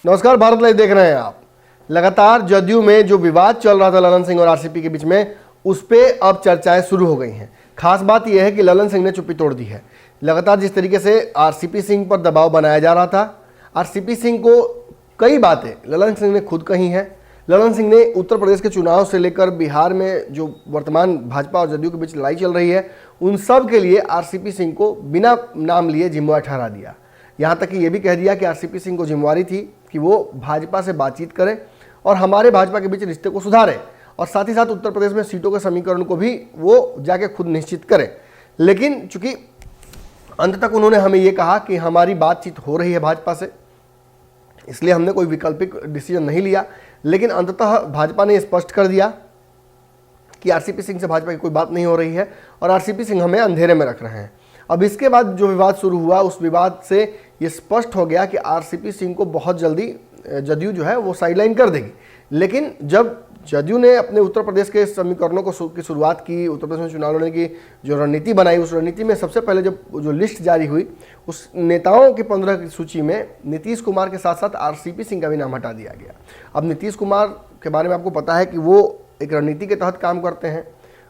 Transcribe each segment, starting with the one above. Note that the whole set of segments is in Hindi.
नमस्कार, भारत लाइव देख रहे हैं आप। लगातार जदयू में जो विवाद चल रहा था ललन सिंह और आरसीपी के बीच में, उस पर अब चर्चाएं शुरू हो गई हैं। खास बात यह है कि ललन सिंह ने चुप्पी तोड़ दी है। लगातार जिस तरीके से आरसीपी सिंह पर दबाव बनाया जा रहा था, आरसीपी सिंह को कई बातें ललन सिंह ने खुद कही हैं। ललन सिंह ने उत्तर प्रदेश के चुनाव से लेकर बिहार में जो वर्तमान भाजपा और जदयू के बीच लड़ाई चल रही है, उन सब के लिए आरसीपी सिंह को बिना नाम लिए जिम्मेवार ठहरा दिया। यहाँ तक कि ये भी कह दिया कि आरसीपी सिंह को जिम्मेवारी थी कि वो भाजपा से बातचीत करें और हमारे भाजपा के बीच रिश्ते को सुधारें, और साथ ही साथ उत्तर प्रदेश में सीटों के समीकरण को भी वो जाके खुद निश्चित करें। लेकिन चूंकि अंत तक उन्होंने हमें ये कहा कि हमारी बातचीत हो रही है भाजपा से, इसलिए हमने कोई वैकल्पिक डिसीजन नहीं लिया। लेकिन अंततः भाजपा ने स्पष्ट कर दिया कि आरसीपी सिंह से भाजपा की कोई बात नहीं हो रही है और आरसीपी सिंह हमें अंधेरे में रख रहे हैं। अब इसके बाद जो विवाद शुरू हुआ, उस विवाद से ये स्पष्ट हो गया कि आरसीपी सिंह को बहुत जल्दी जदयू जो है वो साइडलाइन कर देगी। लेकिन जब जदयू ने अपने उत्तर प्रदेश के समीकरणों की शुरुआत की, उत्तर प्रदेश में चुनाव लड़ने की जो रणनीति बनाई, उस रणनीति में सबसे पहले जब जो लिस्ट जारी हुई, उस नेताओं की 15 की सूची में नीतीश कुमार के साथ साथ आरसीपी सिंह का भी नाम हटा दिया गया। अब नीतीश कुमार के बारे में आपको पता है कि वो एक रणनीति के तहत काम करते हैं।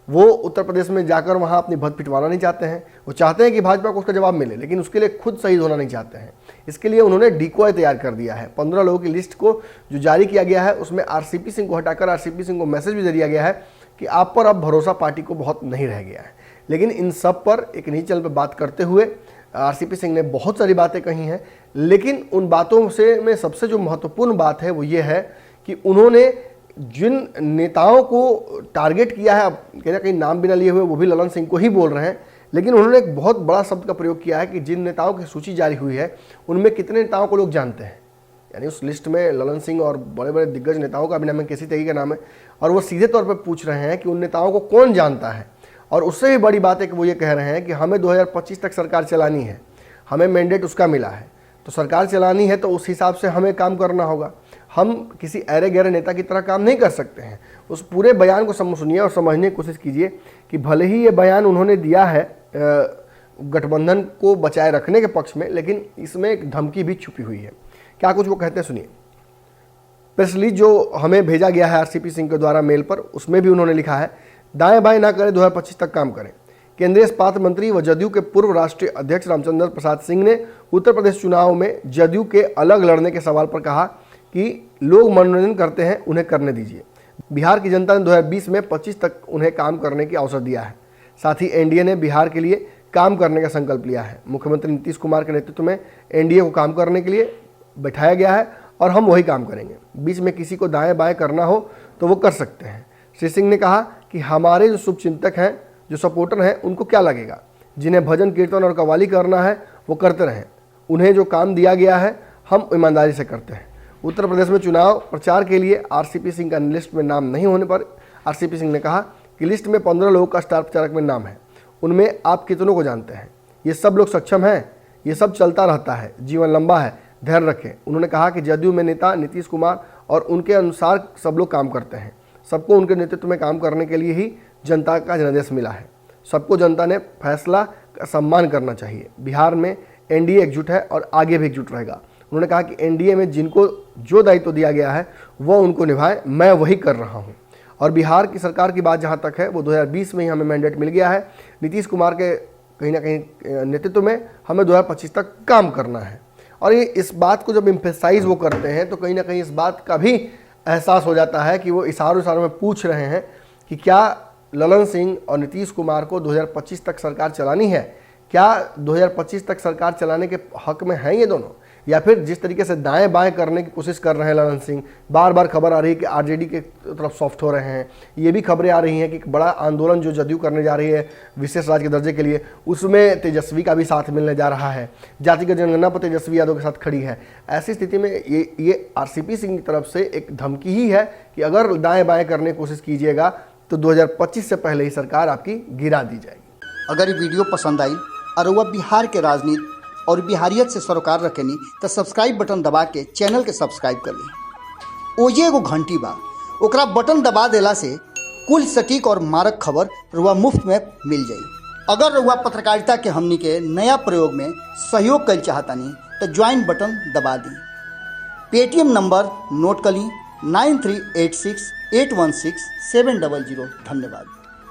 वो उत्तर प्रदेश में जाकर वहाँ अपनी भद पिटवाना नहीं चाहते हैं। वो चाहते हैं कि भाजपा को उसका जवाब मिले, लेकिन उसके लिए खुद शहीद होना नहीं चाहते हैं। इसके लिए उन्होंने डिकॉय तैयार कर दिया है। 15 लोगों की लिस्ट को जो जारी किया गया है, उसमें आरसीपी सिंह को हटाकर आरसीपी सिंह को मैसेज भी दे दिया गया है कि आप पर अब भरोसा पार्टी को बहुत नहीं रह गया है। लेकिन इन सब पर एक निजी चैनल पर बात करते हुए आरसीपी सिंह ने बहुत सारी बातें कही हैं। लेकिन उन बातों से में सबसे जो महत्वपूर्ण बात है वो ये है कि उन्होंने जिन नेताओं को टारगेट किया है, अब कहीं ना कहीं नाम बिना लिए हुए वो भी ललन सिंह को ही बोल रहे हैं, लेकिन उन्होंने एक बहुत बड़ा शब्द का प्रयोग किया है कि जिन नेताओं की सूची जारी हुई है उनमें कितने नेताओं को लोग जानते हैं। यानी उस लिस्ट में ललन सिंह और बड़े बड़े दिग्गज नेताओं का भी नाम है, किसी तरीके का नाम है, और वो सीधे तौर पर पूछ रहे हैं कि उन नेताओं को कौन जानता है। और उससे भी बड़ी बात है कि वो ये कह रहे हैं कि हमें 2025 तक सरकार चलानी है, हमें मैंडेट उसका मिला है, तो सरकार चलानी है तो उस हिसाब से हमें काम करना होगा। हम किसी अरे गहरे नेता की तरह काम नहीं कर सकते हैं। उस पूरे बयान को सुनिए और समझने की कोशिश कीजिए कि भले ही ये बयान उन्होंने दिया है गठबंधन को बचाए रखने के पक्ष में, लेकिन इसमें एक धमकी भी छुपी हुई है। क्या कुछ वो कहते हैं, सुनिए। प्रेस रिलीज जो हमें भेजा गया है आरसीपी सिंह के द्वारा मेल पर, उसमें भी उन्होंने लिखा है, दाएं बाएं ना करें, 2025 तक काम करें। केंद्रीय इस्पात मंत्री व जदयू के पूर्व राष्ट्रीय अध्यक्ष रामचंद्र प्रसाद सिंह ने उत्तर प्रदेश चुनाव में जदयू के अलग लड़ने के सवाल पर कहा कि लोग मनोरंजन करते हैं, उन्हें करने दीजिए। बिहार की जनता ने 2020 में 25 तक उन्हें काम करने की अवसर दिया है। साथ ही एनडीए ने बिहार के लिए काम करने का संकल्प लिया है। मुख्यमंत्री नीतीश कुमार के नेतृत्व में एनडीए को काम करने के लिए बैठाया गया है और हम वही काम करेंगे। बीच में किसी को दाएं बाएं करना हो तो वो कर सकते हैं। श्री सिंह ने कहा कि हमारे जो शुभचिंतक हैं, जो सपोर्टर हैं, उनको क्या लगेगा, जिन्हें भजन कीर्तन और कव्वाली करना है वो करते रहें। उन्हें जो काम दिया गया है हम ईमानदारी से करते हैं। उत्तर प्रदेश में चुनाव प्रचार के लिए आरसीपी सिंह का लिस्ट में नाम नहीं होने पर आरसीपी सिंह ने कहा कि लिस्ट में 15 लोगों का स्टार प्रचारक में नाम है। उनमें आप कितनों को जानते हैं? ये सब लोग सक्षम हैं, ये सब चलता रहता है, जीवन लंबा है, धैर्य रखें। उन्होंने कहा कि जदयू में नेता नीतीश कुमार और उनके अनुसार सब लोग काम करते हैं। सबको उनके नेतृत्व में काम करने के लिए ही जनता का जनादेश मिला है। सबको जनता ने फैसला का सम्मान करना चाहिए। बिहार में एनडीए एकजुट है और आगे भी एकजुट रहेगा। उन्होंने कहा कि एनडीए में जिनको जो दायित्व दिया गया है वो उनको निभाए, मैं वही कर रहा हूं। और बिहार की सरकार की बात जहां तक है, वो 2020 में ही हमें मैंडेट मिल गया है। नीतीश कुमार के कहीं ना कहीं नेतृत्व में हमें 2025 तक काम करना है। और ये इस बात को जब एम्फेसाइज वो करते हैं तो कहीं ना कहीं इस बात का भी एहसास हो जाता है कि वो इशारों में पूछ रहे हैं कि क्या ललन सिंह और नीतीश कुमार को 2025 तक सरकार चलानी है? क्या 2025 तक सरकार चलाने के हक में हैं ये दोनों, या फिर जिस तरीके से दाएं बाएं करने की कोशिश कर रहे हैं ललन सिंह? बार बार खबर आ रही है कि आरजेडी के तरफ सॉफ्ट हो रहे हैं। ये भी खबरें आ रही हैं कि बड़ा आंदोलन जो जदयू करने जा रही है विशेष राज्य के दर्जे के लिए, उसमें तेजस्वी का भी साथ मिलने जा रहा है। जातिगत जनगणना पर तेजस्वी यादव के साथ खड़ी है। ऐसी स्थिति में ये आरसीपी सिंह की तरफ से एक धमकी ही है कि अगर दाएं बाएं करने की कोशिश कीजिएगा तो 2025 से पहले ही सरकार आपकी गिरा दी जाएगी। अगर ये वीडियो पसंद आई और वह बिहार के राजनीति और बिहारियत से सरोकार रखेनी तो सब्सक्राइब बटन दबा के चैनल के सब्सक्राइब कर ली। ओजे एगो घंटी बा, ओकरा बटन दबा देला से कुल सटीक और मारक खबर रुआ मुफ्त में मिल जाई। अगर रुआ पत्रकारिता के हमनी के नया प्रयोग में सहयोग कर चाहतानी तो ज्वाइन बटन दबा दी। पेटीएम नंबर नोट कर ली 9386816700। धन्यवाद।